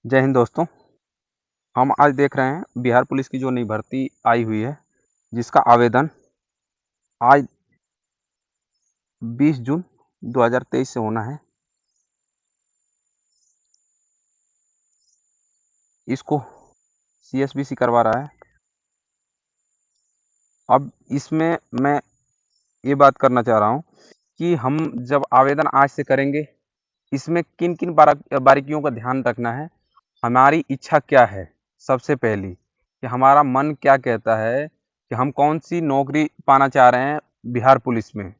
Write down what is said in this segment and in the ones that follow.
जय हिंद दोस्तों। हम आज देख रहे हैं बिहार पुलिस की जो नई भर्ती आई हुई है, जिसका आवेदन आज 20 जून 2023 से होना है। इसको CSBC करवा रहा है। अब इसमें मैं ये बात करना चाह रहा हूँ कि हम जब आवेदन आज से करेंगे, इसमें किन किन बारीकियों का ध्यान रखना है। हमारी इच्छा क्या है, सबसे पहली कि हमारा मन क्या कहता है कि हम कौन सी नौकरी पाना चाह रहे हैं बिहार पुलिस में।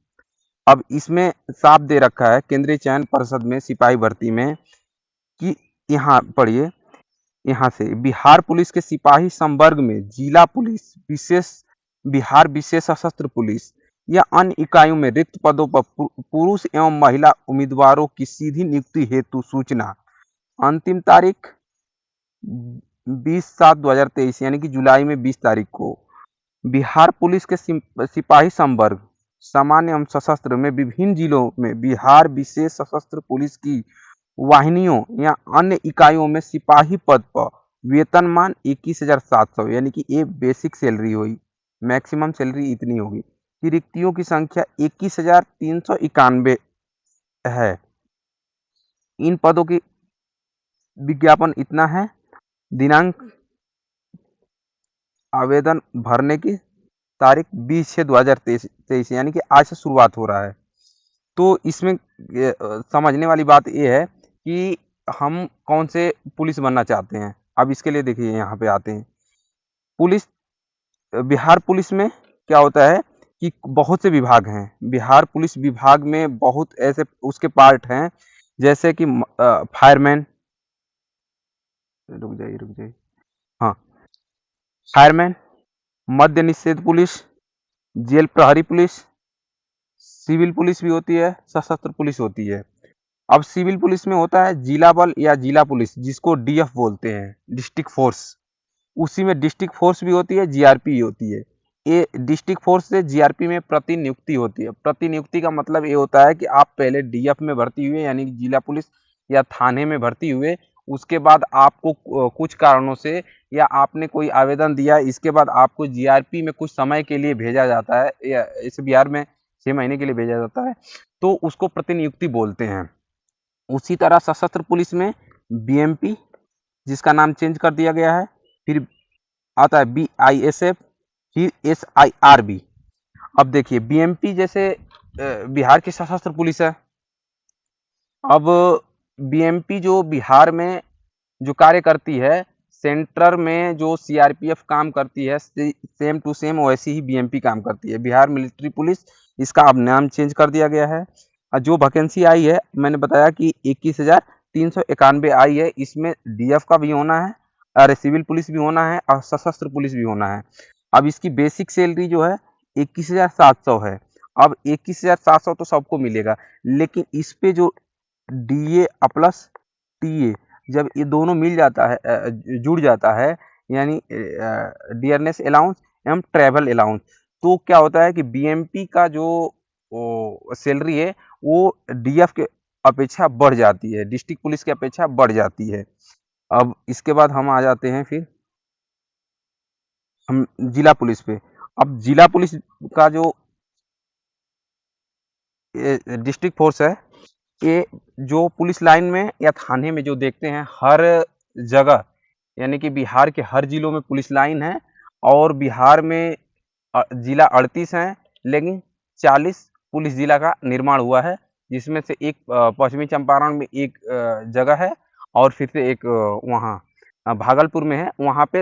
अब इसमें साफ दे रखा है केंद्रीय चयन पर्षद में सिपाही भर्ती में कि यहाँ पढ़िए, यहाँ से बिहार पुलिस के सिपाही संवर्ग में जिला पुलिस, विशेष बिहार विशेष सशस्त्र पुलिस या अन्य इकाइयों में रिक्त पदों पर पुरुष एवं महिला उम्मीदवारों की सीधी नियुक्ति हेतु सूचना। अंतिम तारीख 20/7/2023 यानी कि जुलाई में 20 तारीख को बिहार पुलिस के सिपाही संवर्ग सामान्य एवं सशस्त्र में विभिन्न जिलों में बिहार विशेष सशस्त्र पुलिस की वाहिनियों या अन्य इकाइयों में सिपाही पद पर वेतनमान 21,700 यानी कि ये बेसिक सैलरी हुई, मैक्सिमम सैलरी इतनी होगी कि रिक्तियों की संख्या 21,391 है। इन पदों की विज्ञापन इतना है। दिनांक आवेदन भरने की तारीख 20/6/2023 यानी कि आज से शुरुआत हो रहा है। तो इसमें समझने वाली बात यह है कि हम कौन से पुलिस बनना चाहते हैं। अब इसके लिए देखिए यहाँ पे आते हैं। पुलिस बिहार पुलिस में क्या होता है कि बहुत से विभाग हैं। बिहार पुलिस विभाग में बहुत ऐसे उसके पार्ट हैं, जैसे कि फायरमैन, रुक जाइए, हाँ, फायरमैन, मद्य निषेध पुलिस, जेल प्रहरी पुलिस, सिविल पुलिस भी होती है, सशस्त्र पुलिस होती है। अब सिविल पुलिस में होता है जिला बल या जिला पुलिस, जिसको DF बोलते हैं, डिस्ट्रिक्ट फोर्स। उसी में डिस्ट्रिक्ट फोर्स भी होती है, GRP होती है। ये डिस्ट्रिक्ट फोर्स से GRP में प्रतिनियुक्ति होती है। प्रतिनियुक्ति का मतलब ये होता है कि आप पहले DF में भर्ती हुए यानी कि जिला पुलिस या थाने में भर्ती हुए, उसके बाद आपको कुछ कारणों से या आपने कोई आवेदन दिया, इसके बाद आपको GRP में कुछ समय के लिए भेजा जाता है, या इस बिहार में 6 महीने के लिए भेजा जाता है, तो उसको प्रतिनियुक्ति बोलते हैं। उसी तरह सशस्त्र पुलिस में BMP, जिसका नाम चेंज कर दिया गया है, फिर आता है BISF, फिर SIRB। अब देखिए BMP जैसे बिहार की सशस्त्र पुलिस है। अब BMP जो बिहार में जो कार्य करती है, सेंटर में जो CRPF काम करती है, सेम टू सेम वैसी ही BMP काम करती है। बिहार मिलिट्री पुलिस, इसका अब नाम चेंज कर दिया गया है। जो वैकेंसी आई है, मैंने बताया कि 21,391 आई है। इसमें DF का भी होना है, अरे सिविल पुलिस भी होना है और सशस्त्र पुलिस भी होना है। अब इसकी बेसिक सैलरी जो है 21,700 है। अब 21,700 तो सबको मिलेगा, लेकिन इस पे जो DA प्लस TA, जब ये दोनों मिल जाता है, जुड़ जाता है, यानी डियरनेस अलाउंस एवं ट्रैवल अलाउंस, तो क्या होता है कि BMP का जो सैलरी है वो DF के अपेक्षा बढ़ जाती है, डिस्ट्रिक्ट पुलिस की अपेक्षा बढ़ जाती है। अब इसके बाद हम आ जाते हैं फिर हम जिला पुलिस पे। अब जिला पुलिस का जो डिस्ट्रिक्ट फोर्स है, ये जो पुलिस लाइन में या थाने में जो देखते हैं हर जगह, यानी कि बिहार के हर जिलों में पुलिस लाइन है। और बिहार में जिला 38 हैं, लेकिन 40 पुलिस जिला का निर्माण हुआ है, जिसमें से एक पश्चिमी चंपारण में एक जगह है, और फिर से एक वहाँ भागलपुर में है। वहाँ पे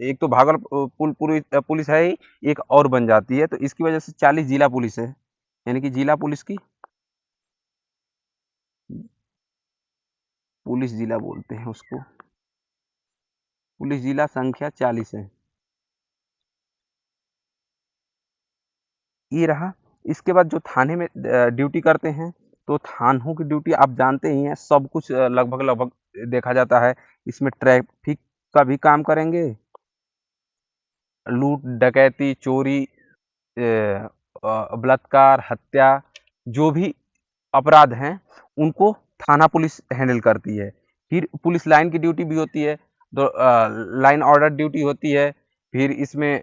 एक तो भागलपुर पुलिस है ही, एक और बन जाती है, तो इसकी वजह से 40 जिला पुलिस है, यानी कि जिला पुलिस की पुलिस जिला बोलते हैं उसको। पुलिस जिला संख्या 40 है। ये रहा। इसके बाद जो थाने में ड्यूटी करते हैं, तो थानों की ड्यूटी आप जानते ही हैं, सब कुछ लगभग लगभग देखा जाता है। इसमें ट्रैफिक का भी काम करेंगे, लूट डकैती चोरी बलात्कार हत्या, जो भी अपराध हैं उनको थाना पुलिस हैंडल करती है। फिर पुलिस लाइन की ड्यूटी भी होती है, तो लाइन ऑर्डर ड्यूटी होती है। फिर इसमें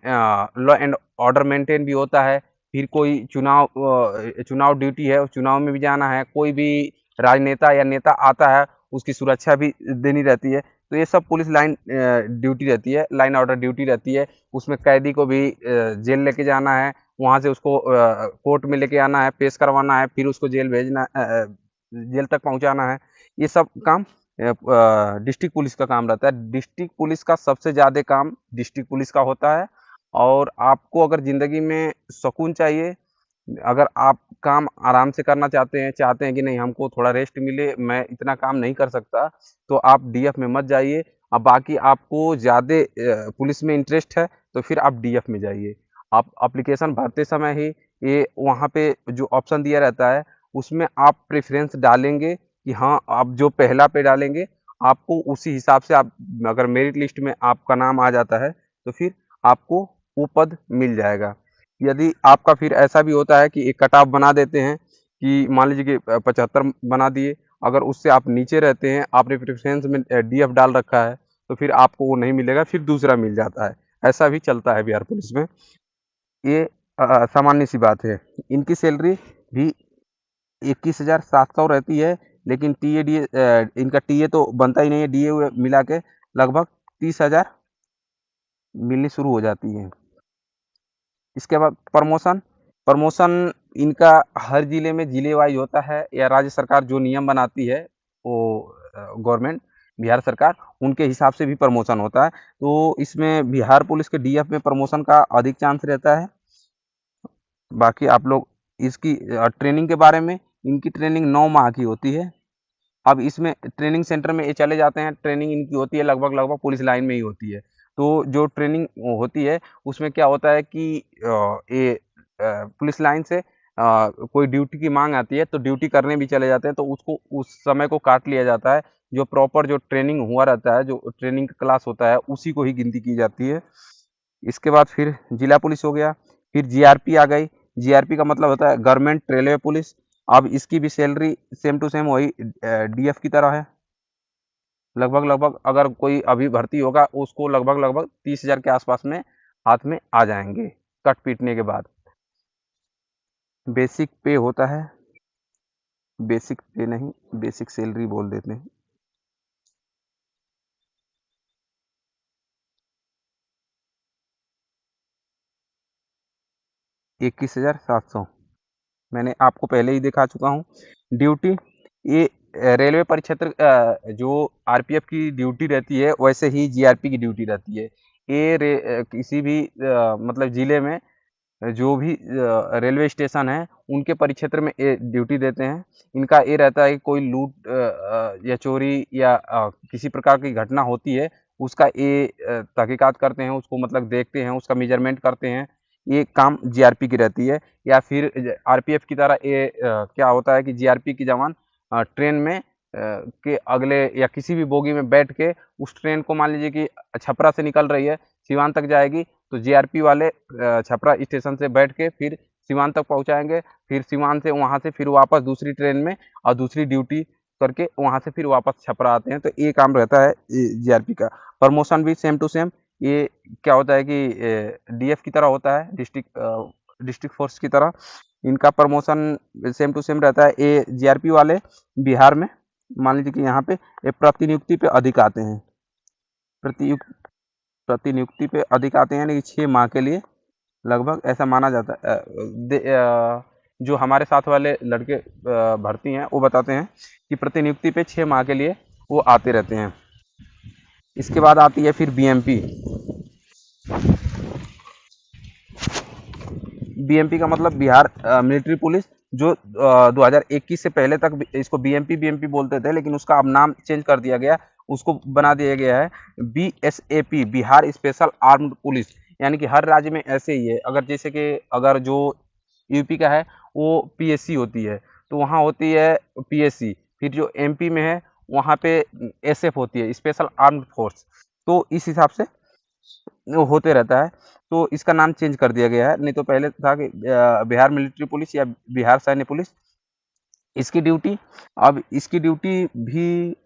लॉ एंड ऑर्डर मेंटेन भी होता है। फिर कोई चुनाव ड्यूटी है, उस चुनाव में भी जाना है। कोई भी राजनेता या नेता आता है, उसकी सुरक्षा भी देनी रहती है। तो ये सब पुलिस लाइन ड्यूटी रहती है, लाइन ऑर्डर ड्यूटी रहती है। उसमें कैदी को भी जेल लेके जाना है, वहाँ से उसको कोर्ट में लेके आना है, पेश करवाना है, फिर उसको जेल भेजना, जेल तक पहुँचाना है। ये सब काम डिस्ट्रिक्ट पुलिस का काम रहता है। डिस्ट्रिक्ट पुलिस का सबसे ज़्यादा काम डिस्ट्रिक्ट पुलिस का होता है। और आपको अगर ज़िंदगी में सुकून चाहिए, अगर आप काम आराम से करना चाहते हैं कि नहीं हमको थोड़ा रेस्ट मिले, मैं इतना काम नहीं कर सकता, तो आप डीएफ में मत जाइए। अब बाकी आपको ज़्यादा पुलिस में इंटरेस्ट है तो फिर आप डीएफ में जाइए। आप एप्लीकेशन भरते समय ही ये वहाँ पे जो ऑप्शन दिया रहता है, उसमें आप प्रेफरेंस डालेंगे कि हाँ, आप जो पहला पे डालेंगे, आपको उसी हिसाब से, आप अगर मेरिट लिस्ट में आपका नाम आ जाता है तो फिर आपको वो पद मिल जाएगा। यदि आपका फिर ऐसा भी होता है कि एक कट ऑफ बना देते हैं कि मान लीजिए कि 75 बना दिए, अगर उससे आप नीचे रहते हैं, आपने प्रेफरेंस में डीएफ डाल रखा है, तो फिर आपको वो नहीं मिलेगा, फिर दूसरा मिल जाता है। ऐसा भी चलता है बिहार पुलिस में। ये सामान्य सी बात है। इनकी सैलरी भी 21,700 रहती है, लेकिन टीए डीए इनका टीए तो बनता ही नहीं है, डीए मिला के लगभग 30,000 मिलनी शुरू हो जाती है। इसके बाद प्रमोशन, प्रमोशन इनका हर जिले में जिले वाइज होता है, या राज्य सरकार जो नियम बनाती है, वो गवर्नमेंट बिहार सरकार, उनके हिसाब से भी प्रमोशन होता है। तो इसमें बिहार पुलिस के डीएफ में प्रमोशन का अधिक चांस रहता है। बाकी आप लोग इसकी ट्रेनिंग के बारे में, इनकी ट्रेनिंग 9 माह की होती है। अब इसमें ट्रेनिंग सेंटर में ये चले जाते हैं, ट्रेनिंग इनकी होती है लगभग लगभग पुलिस लाइन में ही होती है। तो जो ट्रेनिंग होती है उसमें क्या होता है कि ये पुलिस लाइन से कोई ड्यूटी की मांग आती है तो ड्यूटी करने भी चले जाते हैं, तो उसको उस समय को काट लिया जाता है। जो प्रॉपर जो ट्रेनिंग हुआ रहता है, जो ट्रेनिंग का क्लास होता है, उसी को ही गिनती की जाती है। इसके बाद फिर जिला पुलिस हो गया, फिर जीआरपी आ गई। जीआरपी का मतलब होता है गवर्नमेंट रेलवे पुलिस। अब इसकी भी सैलरी सेम टू सेम वही डीएफ की तरह है। लगभग लगभग अगर कोई अभी भर्ती होगा, उसको लगभग लगभग 30,000 के आसपास में हाथ में आ जाएंगे कट पीटने के बाद। बेसिक पे होता है, बेसिक पे नहीं, बेसिक सैलरी बोल देते हैं। ₹21,700 मैंने आपको पहले ही दिखा चुका हूँ। ड्यूटी, ये रेलवे परिक्षेत्र जो आरपीएफ की ड्यूटी रहती है, वैसे ही जीआरपी की ड्यूटी रहती है। ये किसी भी मतलब जिले में जो भी रेलवे स्टेशन है, उनके परिक्षेत्र में ये ड्यूटी देते हैं। इनका ये रहता है कि कोई लूट या चोरी या किसी प्रकार की घटना होती है, उसका ये तहकीकात करते हैं, उसको मतलब देखते हैं, उसका मेजरमेंट करते हैं। ये काम जीआरपी की रहती है। या फिर आरपीएफ की तरह ये क्या होता है कि जीआरपी के जवान ट्रेन में के अगले या किसी भी बोगी में बैठ के उस ट्रेन को, मान लीजिए कि छपरा से निकल रही है, सिवान तक जाएगी, तो जीआरपी वाले छपरा स्टेशन से बैठ के फिर सिवान तक पहुंचाएंगे। फिर सिवान से वहां से फिर वापस दूसरी ट्रेन में और दूसरी ड्यूटी करके वहां से फिर वापस छपरा आते हैं। तो ये काम रहता है जीआरपी का। प्रमोशन भी सेम टू सेम। ये क्या होता है कि डीएफ की तरह होता है, डिस्ट्रिक्ट फोर्स की तरह। इनका प्रमोशन सेम टू सेम रहता है। ये जीआरपी वाले बिहार में मान लीजिए कि यहाँ पे प्रतिनियुक्ति पे अधिक आते हैं, प्रतिनियुक्ति पे अधिक आते हैं, यानी कि 6 माह के लिए लगभग ऐसा माना जाता है। जो हमारे साथ वाले लड़के भर्ती हैं, वो बताते हैं कि प्रतिनियुक्ति पे 6 माह के लिए वो आते रहते हैं। इसके बाद आती है फिर बीएमपी। बीएमपी का मतलब बिहार मिलिट्री पुलिस, जो 2021 से पहले तक इसको बीएमपी बीएमपी बोलते थे, लेकिन उसका अब नाम चेंज कर दिया गया, उसको बना दिया गया है बीएसएपी, बिहार स्पेशल आर्म्ड पुलिस। यानी कि हर राज्य में ऐसे ही है। अगर जैसे कि अगर जो यूपी का है वो पीएससी होती है, तो वहाँ होती है पीएससी। फिर जो एमपी में है वहाँ पे एसएफ होती है, स्पेशल आर्म्ड फोर्स। तो इस हिसाब से वो होते रहता है। तो इसका नाम चेंज कर दिया गया है, नहीं तो पहले था कि बिहार मिलिट्री पुलिस या बिहार सैन्य पुलिस। इसकी ड्यूटी, अब इसकी ड्यूटी भी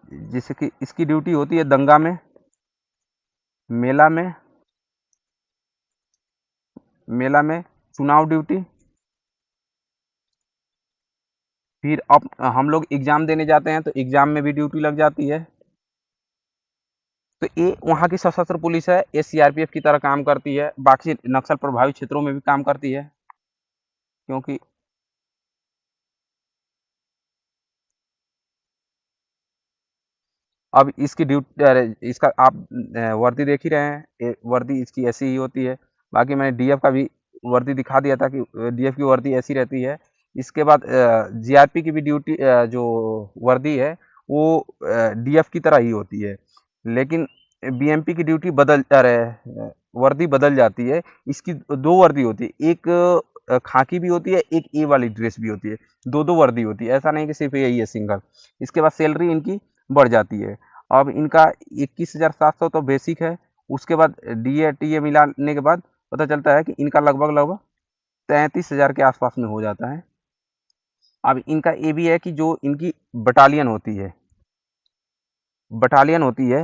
जैसे कि इसकी ड्यूटी होती है दंगा में, मेला में, चुनाव ड्यूटी। फिर अब हम लोग एग्जाम देने जाते हैं तो एग्जाम में भी ड्यूटी लग जाती है। तो ये वहाँ की सशस्त्र पुलिस है, ये सीआरपीएफ की तरह काम करती है, बाकी नक्सल प्रभावित क्षेत्रों में भी काम करती है। क्योंकि अब इसकी ड्यूटी, अरे इसका आप वर्दी देख ही रहे हैं, ये वर्दी इसकी ऐसी ही होती है। बाकी मैंने डीएफ का भी वर्दी दिखा दिया था कि डीएफ की वर्दी ऐसी रहती है। इसके बाद जीआरपी की भी ड्यूटी, जो वर्दी है वो डीएफ की तरह ही होती है, लेकिन बीएमपी की ड्यूटी बदल, अरे वर्दी बदल जाती है। इसकी दो वर्दी होती है, एक खाकी भी होती है, एक ए वाली ड्रेस भी होती है, दो दो वर्दी होती है, ऐसा नहीं कि सिर्फ यही है सिंगल। इसके बाद सैलरी इनकी बढ़ जाती है। अब इनका 21,700 तो बेसिक है, उसके बाद डीए टीए मिलाने के बाद पता चलता है कि इनका लगभग लगभग 33,000 के आसपास में हो जाता है। अब इनका ये भी है कि जो इनकी बटालियन होती है, बटालियन होती है,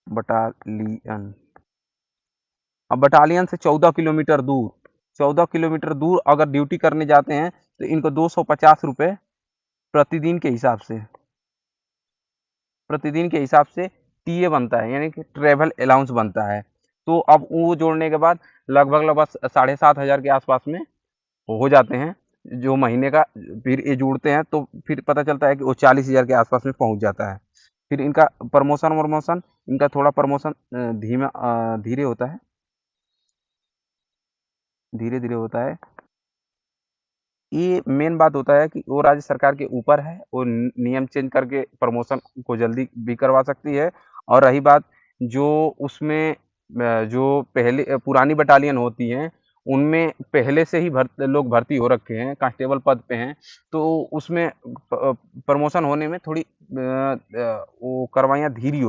बटालियन, अब बटालियन से 14 किलोमीटर दूर, 14 किलोमीटर दूर अगर ड्यूटी करने जाते हैं तो इनको 250 रुपये प्रतिदिन के हिसाब से, टीए बनता है, यानी कि ट्रेवल अलाउंस बनता है। तो अब वो जोड़ने के बाद लगभग लगभग 7,500 के आसपास में हो जाते हैं जो महीने का। फिर ये जोड़ते हैं तो फिर पता चलता है कि वो 40,000 के आसपास में पहुंच जाता है। फिर इनका प्रमोशन वरमोशन, इनका थोड़ा प्रमोशन धीरे होता है, धीरे धीरे होता है। ये मेन बात होता है कि वो राज्य सरकार के ऊपर है, वो नियम चेंज करके प्रमोशन को जल्दी भी करवा सकती है। और रही बात जो उसमें जो पहले पुरानी बटालियन होती हैं, उनमें पहले से ही लोग भर्ती हो रखे हैं, कांस्टेबल पद पे हैं, तो उसमें प्रमोशन होने में थोड़ी वो कार्रवाइयाँ धीमी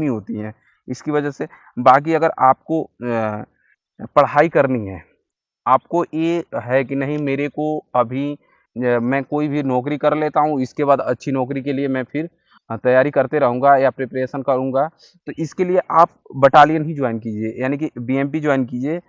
होती हैं। इसकी वजह से बाकी अगर आपको पढ़ाई करनी है, आपको ये है कि नहीं मेरे को अभी मैं कोई भी नौकरी कर लेता हूँ, इसके बाद अच्छी नौकरी के लिए मैं फिर तैयारी करते रहूँगा या प्रिपरेशन करूँगा, तो इसके लिए आप बटालियन ही ज्वाइन कीजिए, यानी कि बीएमपी ज्वाइन कीजिए।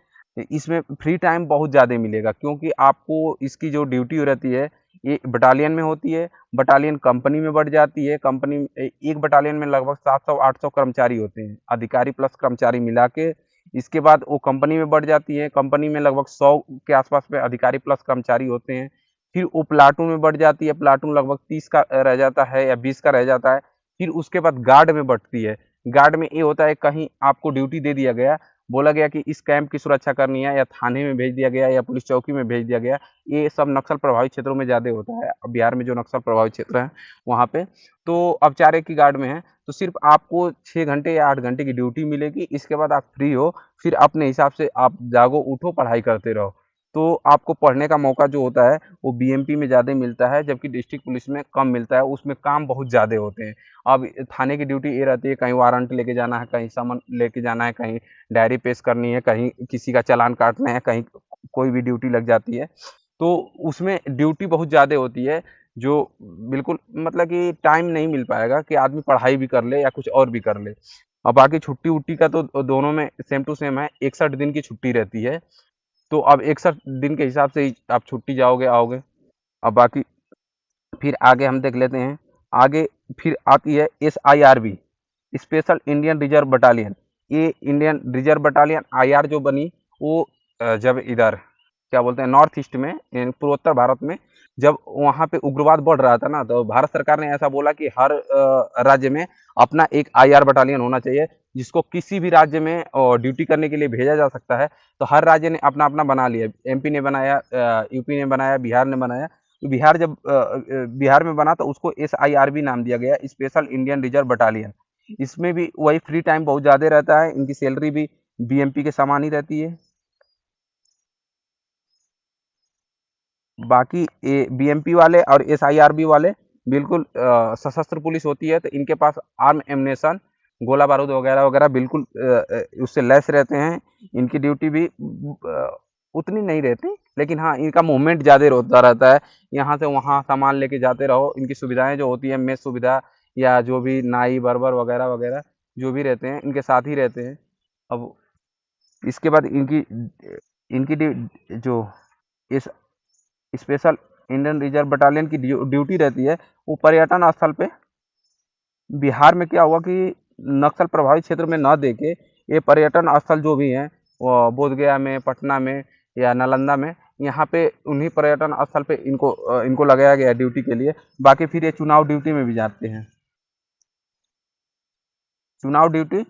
इसमें फ्री टाइम बहुत ज़्यादा मिलेगा, क्योंकि आपको इसकी जो ड्यूटी रहती है ये बटालियन में होती है। बटालियन कंपनी में बढ़ जाती है, कंपनी एक बटालियन में लगभग 700-800 कर्मचारी होते हैं, अधिकारी प्लस कर्मचारी मिला के। इसके बाद वो कंपनी में बढ़ जाती है, कंपनी में लगभग 100 के आसपास में अधिकारी प्लस कर्मचारी होते हैं। फिर वो प्लाटून में बढ़ जाती है, प्लाटून लगभग 30 का रह जाता है या 20 का रह जाता है। फिर उसके बाद गार्ड में बढ़ती है। गार्ड में ये होता है कहीं आपको ड्यूटी दे दिया गया, बोला गया कि इस कैंप की सुरक्षा करनी है, या थाने में भेज दिया गया या पुलिस चौकी में भेज दिया गया। ये सब नक्सल प्रभावित क्षेत्रों में ज़्यादा होता है, बिहार में जो नक्सल प्रभावित क्षेत्र है वहाँ पे। तो अब 4 की गार्ड में है तो सिर्फ आपको 6 घंटे या 8 घंटे की ड्यूटी मिलेगी, इसके बाद आप फ्री हो, फिर अपने हिसाब से आप जागो उठो पढ़ाई करते रहो। तो आपको पढ़ने का मौका जो होता है वो बीएमपी में ज़्यादा मिलता है, जबकि डिस्ट्रिक्ट पुलिस में कम मिलता है, उसमें काम बहुत ज़्यादा होते हैं। अब थाने की ड्यूटी ये रहती है, कहीं वारंट लेके जाना है, कहीं समन लेके जाना है, कहीं डायरी पेश करनी है, कहीं किसी का चालान काटना है, कहीं कोई भी ड्यूटी लग जाती है। तो उसमें ड्यूटी बहुत ज़्यादा होती है, जो बिल्कुल मतलब कि टाइम नहीं मिल पाएगा कि आदमी पढ़ाई भी कर ले या कुछ और भी कर ले। और बाकी छुट्टी उट्टी का तो दोनों में सेम टू सेम है, 61 दिन की छुट्टी रहती है। तो अब 61 दिन के हिसाब से ही आप छुट्टी जाओगे आओगे। अब बाकी फिर आगे हम देख लेते हैं। आगे फिर आती है SIRB, special Indian reserve battalion. ये इंडियन रिजर्व बटालियन IR जो बनी वो जब इधर क्या बोलते हैं नॉर्थ ईस्ट में, यानी पूर्वोत्तर भारत में जब वहाँ पे उग्रवाद बढ़ रहा था ना, तो भारत सरकार ने ऐसा बोला कि हर राज्य में अपना एक IR बटालियन होना चाहिए, जिसको किसी भी राज्य में ड्यूटी करने के लिए भेजा जा सकता है। तो हर राज्य ने अपना अपना बना लिया, MP ने बनाया, यूपी ने बनाया, बिहार ने बनाया। तो बिहार जब बिहार में बना तो उसको SIRB नाम दिया गया, स्पेशल इंडियन रिजर्व बटालियन। इसमें भी वही फ्री टाइम बहुत ज़्यादा रहता है, इनकी सैलरी भी बीएमपी के समान ही रहती है। बाकी ये बीएमपी वाले और SIRB वाले बिल्कुल सशस्त्र पुलिस होती है, तो इनके पास आर्म एमुनेशन, गोला बारूद वगैरह वगैरह बिल्कुल उससे लैस रहते हैं। इनकी ड्यूटी भी उतनी नहीं रहती, लेकिन हाँ इनका मूवमेंट ज़्यादा होता रहता है, यहाँ से वहाँ सामान लेके जाते रहो। इनकी सुविधाएं जो होती है, मेस सुविधा या जो भी नाई बर्बर वगैरह वगैरह जो भी रहते हैं इनके साथ ही रहते हैं। अब इसके बाद इनकी इनकी जो इस स्पेशल इंडियन रिजर्व बटालियन की ड्यूटी रहती है वो पर्यटन स्थल पे। बिहार में क्या हुआ कि नक्सल प्रभावित क्षेत्र में न देके ये पर्यटन स्थल जो भी हैं वो बोधगया में, पटना में या नालंदा में, यहाँ पे उन्हीं पर्यटन स्थल पे इनको लगाया गया है ड्यूटी के लिए। बाकी फिर ये चुनाव ड्यूटी में भी जाते हैं। चुनाव ड्यूटी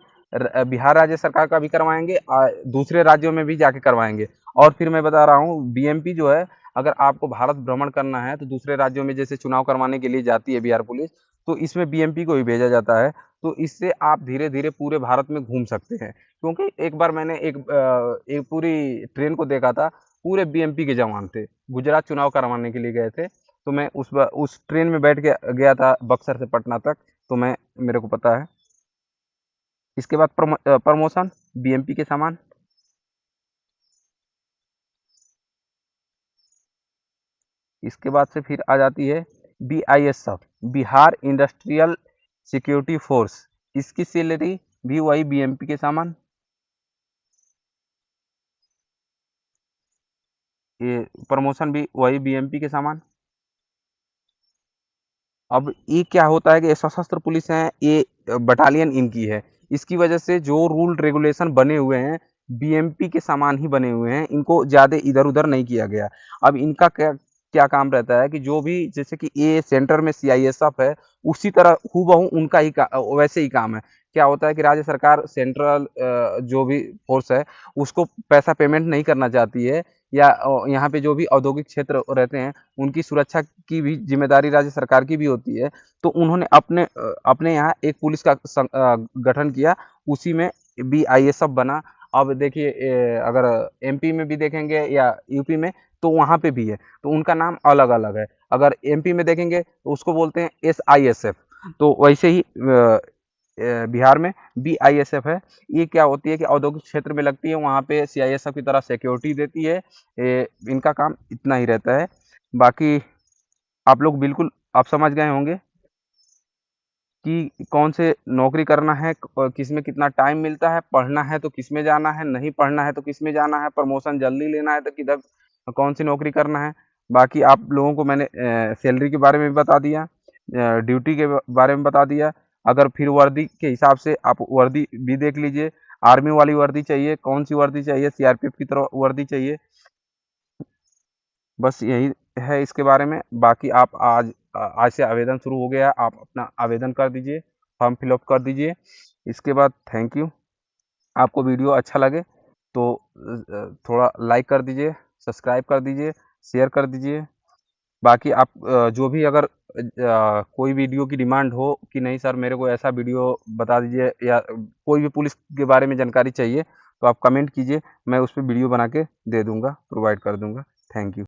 बिहार राज्य सरकार का भी करवाएंगे, दूसरे राज्यों में भी जाके करवाएंगे। और फिर मैं बता रहा हूँ बीएमपी जो है, अगर आपको भारत भ्रमण करना है तो दूसरे राज्यों में जैसे चुनाव करवाने के लिए जाती है बिहार पुलिस, तो इसमें बीएमपी को भी भेजा जाता है। तो इससे आप धीरे धीरे पूरे भारत में घूम सकते हैं। क्योंकि एक बार मैंने एक पूरी ट्रेन को देखा था, पूरे बीएमपी के जवान थे, गुजरात चुनाव करवाने के लिए गए थे। तो मैं उस ट्रेन में बैठ के गया था बक्सर से पटना तक, तो मेरे को पता है। इसके बाद प्रमोशन बीएमपी के समान। इसके बाद से फिर आ जाती है बीआईएसएफ, बिहार इंडस्ट्रियल सिक्योरिटी फोर्स। इसकी सैलरी भी वही बीएमपी के समान। ये प्रमोशन भी वही बीएमपी के समान। अब ये क्या होता है कि सशस्त्र पुलिस है, ये बटालियन इनकी है। इसकी वजह से जो रूल रेगुलेशन बने हुए हैं बीएमपी के समान ही बने हुए हैं, इनको ज्यादा इधर उधर नहीं किया गया। अब इनका क्या क्या काम रहता है कि जो भी, जैसे कि ये सेंटर में सीआईएसएफ है, उसी तरह हूबहू उनका ही वैसे ही काम है। क्या होता है कि राज्य सरकार सेंट्रल जो भी फोर्स है उसको पैसा पेमेंट नहीं करना चाहती है, या यहाँ पे जो भी औद्योगिक क्षेत्र रहते हैं उनकी सुरक्षा की भी जिम्मेदारी राज्य सरकार की भी होती है। तो उन्होंने अपने यहाँ एक पुलिस का गठन किया, उसी में बीआईएसएफ बना। अब देखिए अगर एमपी में भी देखेंगे या यूपी में, तो वहाँ पे भी है, तो उनका नाम अलग अलग है। अगर एमपी में देखेंगे तो उसको बोलते हैं एसआईएसएफ। तो वैसे ही बिहार में बीआईएसएफ है। ये क्या होती है कि औद्योगिक क्षेत्र में लगती है, वहाँ पे सीआईएसएफ की तरह सिक्योरिटी देती है। इनका काम इतना ही रहता है। बाकी आप लोग बिल्कुल आप समझ गए होंगे कि कौन से नौकरी करना है, किस में कितना टाइम मिलता है, पढ़ना है तो किस में जाना है, नहीं पढ़ना है तो किस में जाना है, प्रमोशन जल्दी लेना है तो किधर कौन सी नौकरी करना है। बाकी आप लोगों को मैंने सैलरी के बारे में भी बता दिया, ड्यूटी के बारे में बता दिया। अगर फिर वर्दी के हिसाब से आप वर्दी भी देख लीजिए, आर्मी वाली वर्दी चाहिए, कौन सी वर्दी चाहिए, सीआरपीएफ की तरह वर्दी चाहिए। बस यही है इसके बारे में। बाकी आप आज से आवेदन शुरू हो गया, आप अपना आवेदन कर दीजिए, फॉर्म फिलअप कर दीजिए। इसके बाद थैंक यू। आपको वीडियो अच्छा लगे तो थोड़ा लाइक कर दीजिए, सब्सक्राइब कर दीजिए, शेयर कर दीजिए। बाकी आप जो भी अगर कोई वीडियो की डिमांड हो कि नहीं सर मेरे को ऐसा वीडियो बता दीजिए, या कोई भी पुलिस के बारे में जानकारी चाहिए, तो आप कमेंट कीजिए, मैं उस पर वीडियो बना के दे दूंगा, प्रोवाइड कर दूंगा। Thank you.